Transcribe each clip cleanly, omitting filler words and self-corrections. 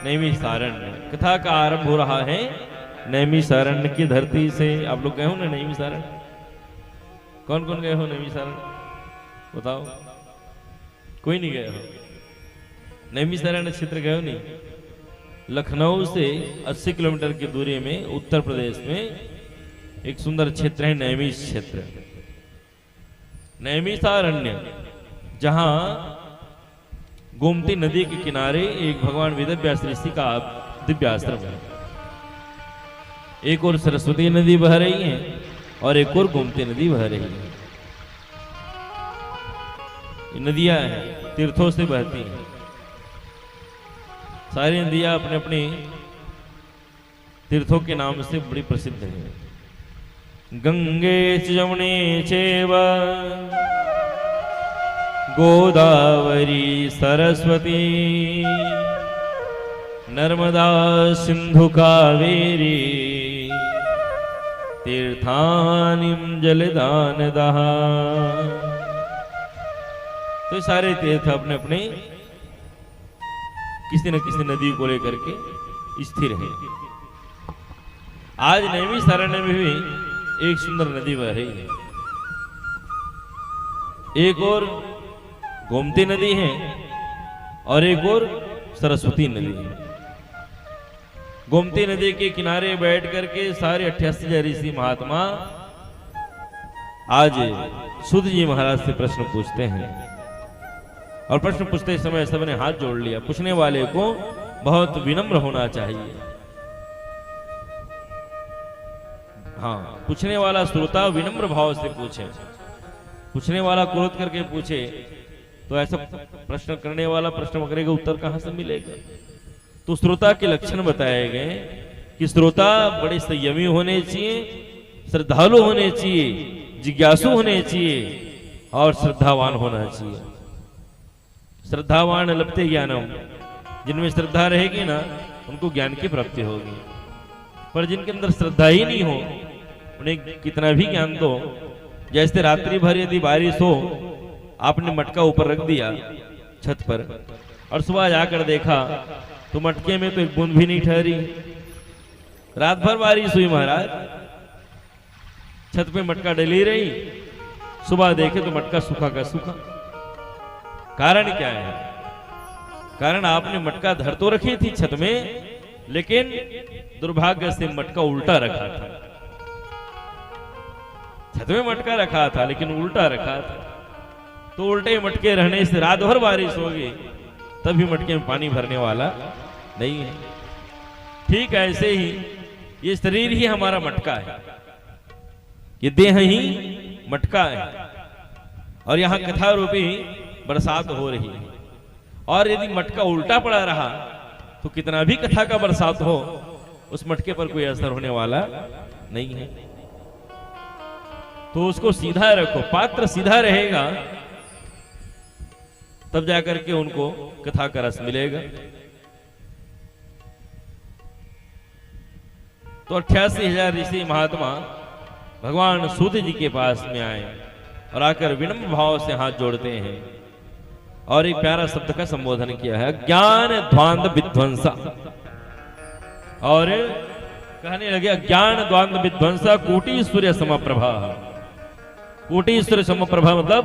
नैमिषारण्य। कथा का आरंभ हो रहा है नैमिषारण्य की धरती से। आप लोग गए हो ना नैमिषारण्य? कौन कौन गए हो नैमिषारण्य? बताओ। कोई नहीं गए हो? नैमिषारण्य क्षेत्र गए हो नहीं? लखनऊ से 80 किलोमीटर की दूरी में उत्तर प्रदेश में एक सुंदर क्षेत्र है नैमिष क्षेत्र, नैमिषारण्य, जहां गोमती नदी के किनारे एक भगवान वेदव्यास ऋषि का दिव्य आश्रम है। एक और सरस्वती नदी बह रही है और एक और गोमती नदी बह रही है। ये नदियां हैं, तीर्थों से बहती हैं। सारी नदियां अपने अपने तीर्थों के नाम से बड़ी प्रसिद्ध हैं। गंगे च यमुने चैव गोदावरी सरस्वती नर्मदा सिंधु कावेरी तीर्थानिम जलदानदः। तो सारे तीर्थ अपने अपने किसी न किसी नदी को लेकर के स्थिर है। आज नैमिषारण्य में भी एक सुंदर नदी बह रही है। एक और गोमती नदी है और एक और सरस्वती नदी है। गोमती नदी के किनारे बैठ करके सारे 88 ऋषि महात्मा आज सुध जी महाराज से प्रश्न पूछते हैं। और प्रश्न पूछते समय सबने हाथ जोड़ लिया। पूछने वाले को बहुत विनम्र होना चाहिए। हाँ, पूछने वाला श्रोता विनम्र भाव से पूछे। पूछने वाला क्रोध करके पूछे तो ऐसा प्रश्न करने वाला प्रश्न वगैरह का उत्तर कहां से मिलेगा? तो श्रोता के लक्षण बताए गए कि श्रोता बड़े संयमी होने चाहिए, श्रद्धालु होने चाहिए, जिज्ञासु होने चाहिए और श्रद्धावान होना चाहिए। श्रद्धावान लभते ज्ञानम, जिनमें श्रद्धा रहेगी ना उनको ज्ञान की प्राप्ति होगी। पर जिनके अंदर श्रद्धा ही नहीं हो, उन्हें कितना भी ज्ञान दो, जैसे रात्रि भर यदि बारिश हो, आपने मटका ऊपर रख दिया छत पर और सुबह जाकर देखा तो मटके में तो एक बूंद भी नहीं ठहरी। रात भर बारिश हुई महाराज, छत पे मटका डली रही, सुबह देखे तो मटका सूखा का सूखा। कारण क्या है? कारण आपने मटका धर तो रखी थी छत में, लेकिन दुर्भाग्य से मटका उल्टा रखा था। छत में मटका रखा था लेकिन उल्टा रखा था। तो उल्टे मटके रहने से रात भर बारिश होगी तभी मटके में पानी भरने वाला नहीं है। ठीक ऐसे ही ये शरीर ही हमारा मटका है, ये देह ही मटका है और यहां कथा रूपी बरसात हो रही है। और यदि मटका उल्टा पड़ा रहा तो कितना भी कथा का बरसात हो, उस मटके पर कोई असर होने वाला नहीं है। तो उसको सीधा रखो, पात्र सीधा रहेगा तब जाकर के उनको कथा का रस मिलेगा। तो 88,000 ऋषि महात्मा भगवान सूत जी के पास में आए और आकर विनम्र भाव से हाथ जोड़ते हैं और एक प्यारा शब्द का संबोधन किया है, ज्ञान ध्वांत विध्वंसा। और कहने लगे, ज्ञान ध्वांत विध्वंसा कोटि सूर्य समप्रभा। कोटि सूर्य समप्रभा मतलब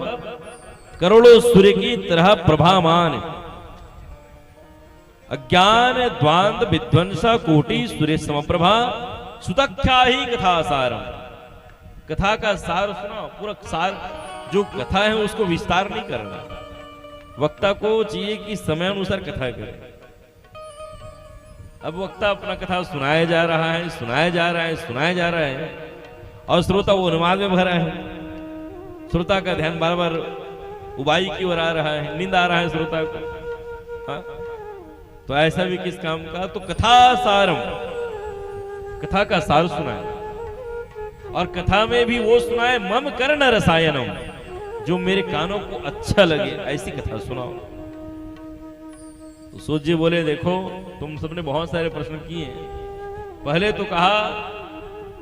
करोड़ों सूर्य की तरह प्रभामान। अज्ञान ध्वांत विध्वंसा कोटि सूर्य समप्रभा सुतख्या ही कथा सारम। कथा का सार सुना, पूरा सार जो कथा है उसको विस्तार नहीं करना। वक्ता को चाहिए कि समय अनुसार कथा करे। अब वक्ता अपना कथा सुनाया जा रहा है, सुनाया जा रहा है, सुनाया जा रहा है और श्रोता वो उन्माद में भरा है। श्रोता का ध्यान बार बार उबाई की ओर आ रहा है, नींद आ रहा है श्रोता को। हाँ? तो ऐसा भी किस काम का? तो कथा सारम, कथा का सार सुनाए और कथा में भी वो सुनाए मम कर्ण रसायनम, जो मेरे कानों को अच्छा लगे ऐसी कथा सुनाओ। तो सूत जी बोले, देखो तुम सबने बहुत सारे प्रश्न किए। पहले तो कहा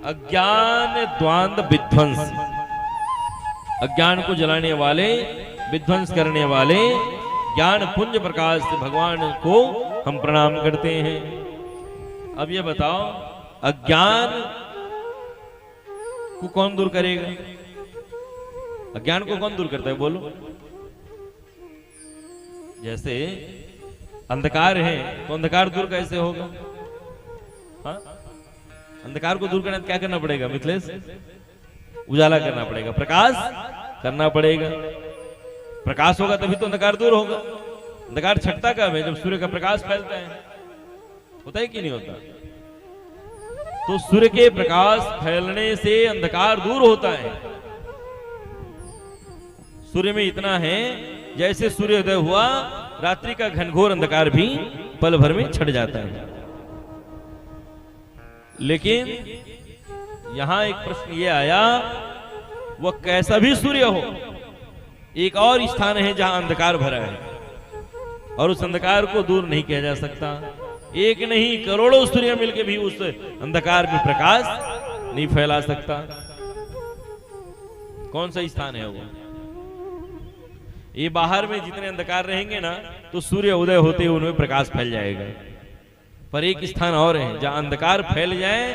अज्ञान द्वांद विध्वंस, अज्ञान को जलाने वाले, विध्वंस करने वाले, ज्ञान पुंज प्रकाश से भगवान को हम प्रणाम करते हैं। अब ये बताओ, अज्ञान को कौन दूर करेगा? अज्ञान को कौन दूर करता है बोलो? जैसे अंधकार है तो अंधकार दूर कैसे होगा? हाँ? अंधकार को दूर करने क्या करना पड़ेगा मिथिलेश? उजाला करना पड़ेगा, प्रकाश करना पड़ेगा। प्रकाश होगा तभी तो अंधकार दूर होगा। अंधकार छटता कब है? जब सूर्य का प्रकाश फैलता है। होता है कि नहीं होता? तो सूर्य के प्रकाश फैलने से अंधकार दूर होता है। सूर्य में इतना है, जैसे सूर्योदय हुआ रात्रि का घनघोर अंधकार भी पल भर में छट जाता है। लेकिन यहां एक प्रश्न ये आया, वह कैसा भी सूर्य हो, एक और स्थान है जहां अंधकार भरा है और उस अंधकार को दूर नहीं किया जा सकता। एक नहीं करोड़ों सूर्य मिलकर भी उस अंधकार में प्रकाश नहीं फैला सकता। कौन सा स्थान है वो? ये बाहर में जितने अंधकार रहेंगे ना, तो सूर्य उदय होते हुए उनमें प्रकाश फैल जाएगा। पर एक स्थान और है जहां अंधकार फैल जाए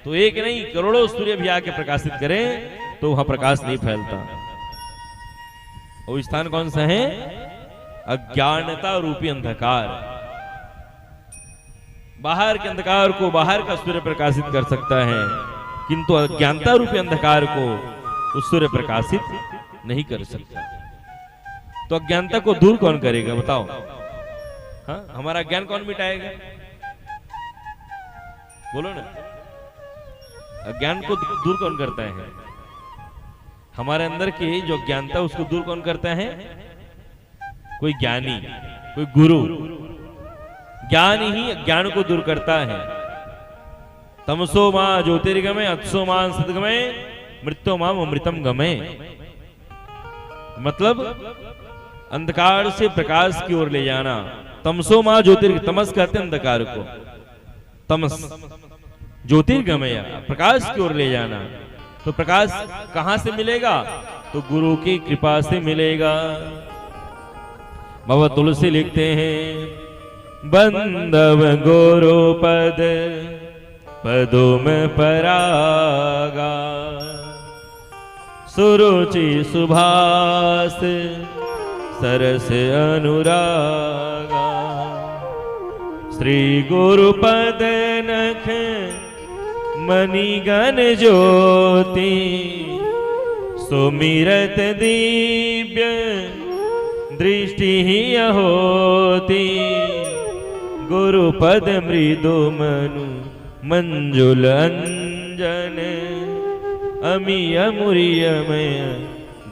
तो एक नहीं करोड़ों सूर्य भी आके प्रकाशित करें तो वहां प्रकाश नहीं फैलता। वो स्थान कौन सा है? अज्ञानता रूपी अंधकार। बाहर के अंधकार को बाहर का सूर्य प्रकाशित कर सकता है, किंतु अज्ञानता रूपी अंधकार को उस सूर्य प्रकाशित नहीं कर सकता। तो अज्ञानता को दूर कौन करेगा बताओ? हाँ? हमारा ज्ञान कौन मिटाएगा? बोलो ना। अज्ञान को दूर कौन करता है? हमारे अंदर की जो अज्ञानता उसको दूर कौन करता है? कोई ज्ञानी, कोई गुरु। ज्ञान ही अज्ञान को दूर करता है। तमसो मां ज्योतिर्गमय अत्सो मां सद्गमय मृत्यो मां अमृतम गमय। मतलब अंधकार से प्रकाश की ओर ले जाना। तमसो मां ज्योतिर्ग, तमस कहते हैं अंधकार को, तमस। ज्योतिर्गमय प्रकाश की ओर ले जाना। तो प्रकाश कहां से मिलेगा? तो गुरु की कृपा से मिलेगा। बाबा तुलसी लिखते हैं, बंधव गुरु पद पदुम परागा, सुरुचि सुभास सरस अनुरागा। श्री गुरु पद नख मणिगण ज्योति, सुमिरत दिव्य दृष्टि ही होती। गुरु पद मृदु मनु मंजुल अंजन, अमीय मुरियमय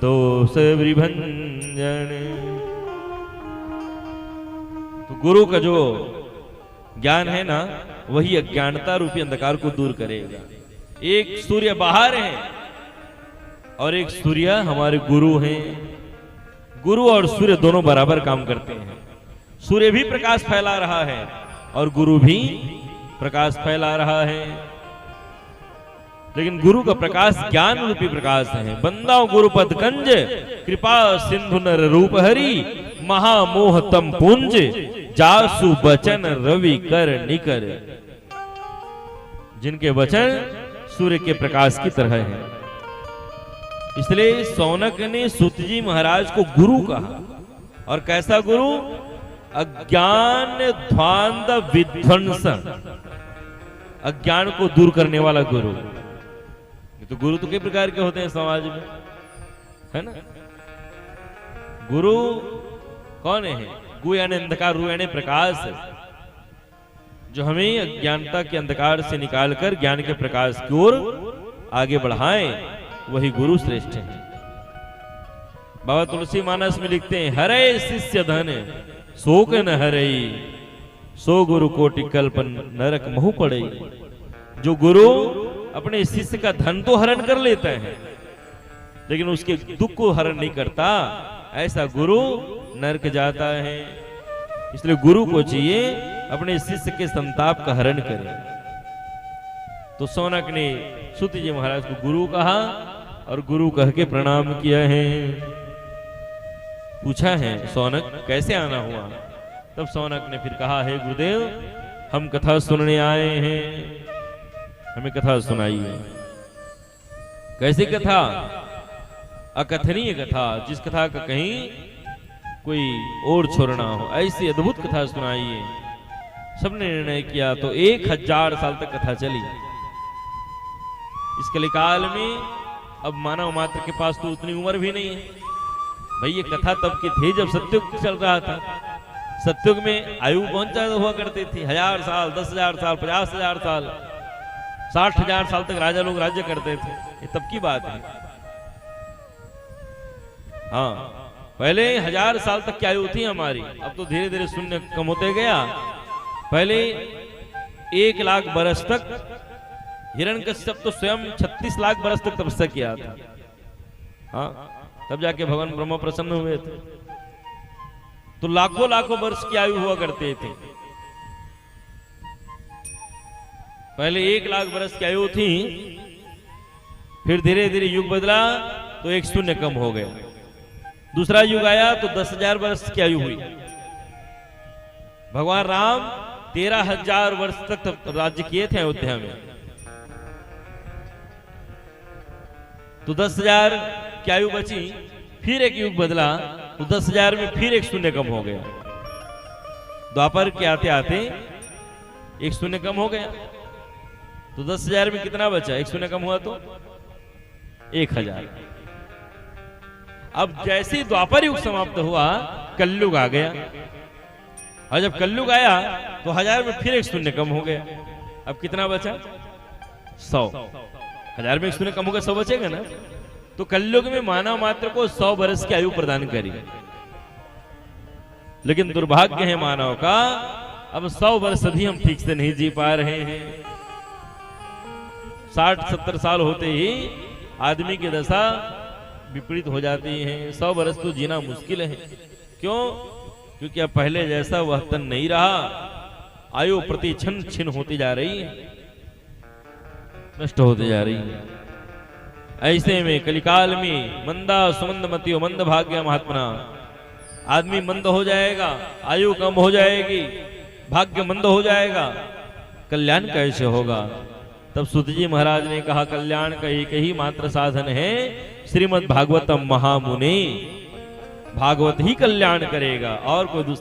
दोष विभंजन। तो गुरु का जो ज्ञान है ना, वही अज्ञानता रूपी अंधकार को दूर करेगा। एक सूर्य बाहर है और एक सूर्य हमारे गुरु हैं। गुरु और सूर्य दोनों बराबर काम करते हैं। सूर्य भी प्रकाश फैला रहा है और गुरु भी प्रकाश फैला रहा है। लेकिन गुरु का प्रकाश ज्ञान रूपी प्रकाश है। बंदाओ गुरुपद कंज, कृपा सिंधु नर रूप हरि, महामोह तम पुंज, जासु बचन रवि कर निकर। जिनके वचन सूर्य के प्रकाश की तरह हैं। इसलिए सौनक ने सूत जी महाराज को गुरु कहा। और कैसा गुरु? अज्ञान ध्वांत विध्वंस, अज्ञान को दूर करने वाला गुरु। तो गुरु तो कई प्रकार के होते हैं समाज में, है ना? गुरु कौन है? गु यानी अंधकार, रू यानी प्रकाश, जो हमें अज्ञानता के अंधकार से निकालकर ज्ञान के प्रकाश की ओर आगे बढ़ाएं, वही गुरु श्रेष्ठ है। बाबा तुलसी मानस में लिखते हैं, हरे शिष्य धन शोक न हरई, सो गुरु कोटि कल्पन नरक महु पड़े। जो गुरु अपने शिष्य का धन तो हरण कर लेता है, लेकिन उसके दुख को हरण नहीं करता, ऐसा गुरु नरक जाता है। इसलिए गुरु को चाहिए अपने शिष्य के संताप का हरण करे। तो सौनक ने सूत जी महाराज को गुरु कहा और गुरु कह के प्रणाम किया है। पूछा है, सौनक कैसे आना हुआ? तब शौनक ने फिर कहा, हे गुरुदेव, हम कथा सुनने आए हैं, हमें कथा सुनाइए। कैसी कथा? अकथनीय कथा, जिस कथा का कहीं कोई और छोड़ना हो, ऐसी अद्भुत कथा सुनाइए। सबने निर्णय किया तो 1000 साल तक कथा चली। इस कलिकाल में अब मानव मात्र के पास तो उतनी उम्र भी नहीं है। भाई ये कथा तब की थी जब सत्युग चल रहा था। सत्युग में आयु पहुंचा हुआ करती थी 1000 साल, 10,000 साल, 50,000 साल, 60,000 साल तक राजा लोग राज्य करते थे। ये तब की बात है। हाँ, पहले 1000 साल तक की आयु थी हमारी, अब तो धीरे धीरे शून्य कम होते गया। पहले 1 लाख बरस तक हिरण्यकश्यप तो स्वयं 36 लाख बरस तक तपस्या किया था। हाँ, तब जाके भगवान ब्रह्मा प्रसन्न हुए थे। तो लाखों लाखों वर्ष की आयु हुआ करते थे। पहले 1 लाख वर्ष की आयु थी, फिर धीरे धीरे युग बदला तो 1 शून्य कम हो गया। दूसरा युग आया तो 10,000 वर्ष की आयु हुई। भगवान राम 13,000 वर्ष तक राज्य किए थे अयोध्या में। तो 10,000 की आयु बची, फिर एक युग बदला तो 10,000 में फिर 1 शून्य कम हो गया। द्वापर के आते आते 1 शून्य कम हो गया। तो 10,000 में कितना बचा? 1 शून्य कम हुआ तो 1,000। अब जैसे ही द्वापर युग समाप्त हुआ, कलयुग आ गया। और जब कलयुग आया तो 1000 में फिर 1 शून्य कम हो गया। अब कितना बचा? 100। 1000 में 1 शून्य कम होगा, 100 बचेगा ना। तो कलयुग में मानव मात्र को 100 वर्ष की आयु प्रदान करी। लेकिन दुर्भाग्य है मानव का, अब 100 वर्ष भी हम ठीक से नहीं जी पा रहे हैं। 60-70 साल होते ही आदमी की दशा विपरीत हो जाती है। 100 वर्ष तो जीना मुश्किल है। क्यों? क्योंकि अब पहले जैसा वह तन नहीं रहा। आयु प्रति क्षण क्षीण होती जा रही है, नष्ट होती जा रही है। ऐसे में कलिकाल में मंदा सुमंद मतियो मंद भाग्य महात्मना, आदमी मंद हो जाएगा, आयु कम हो जाएगी, भाग्य मंद हो जाएगा, कल्याण कैसे होगा? तब सूत जी महाराज ने कहा, कल्याण का एक ही मात्र साधन है, श्रीमद् भागवतम महामुनि। भागवत ही कल्याण करेगा और कोई दूसरा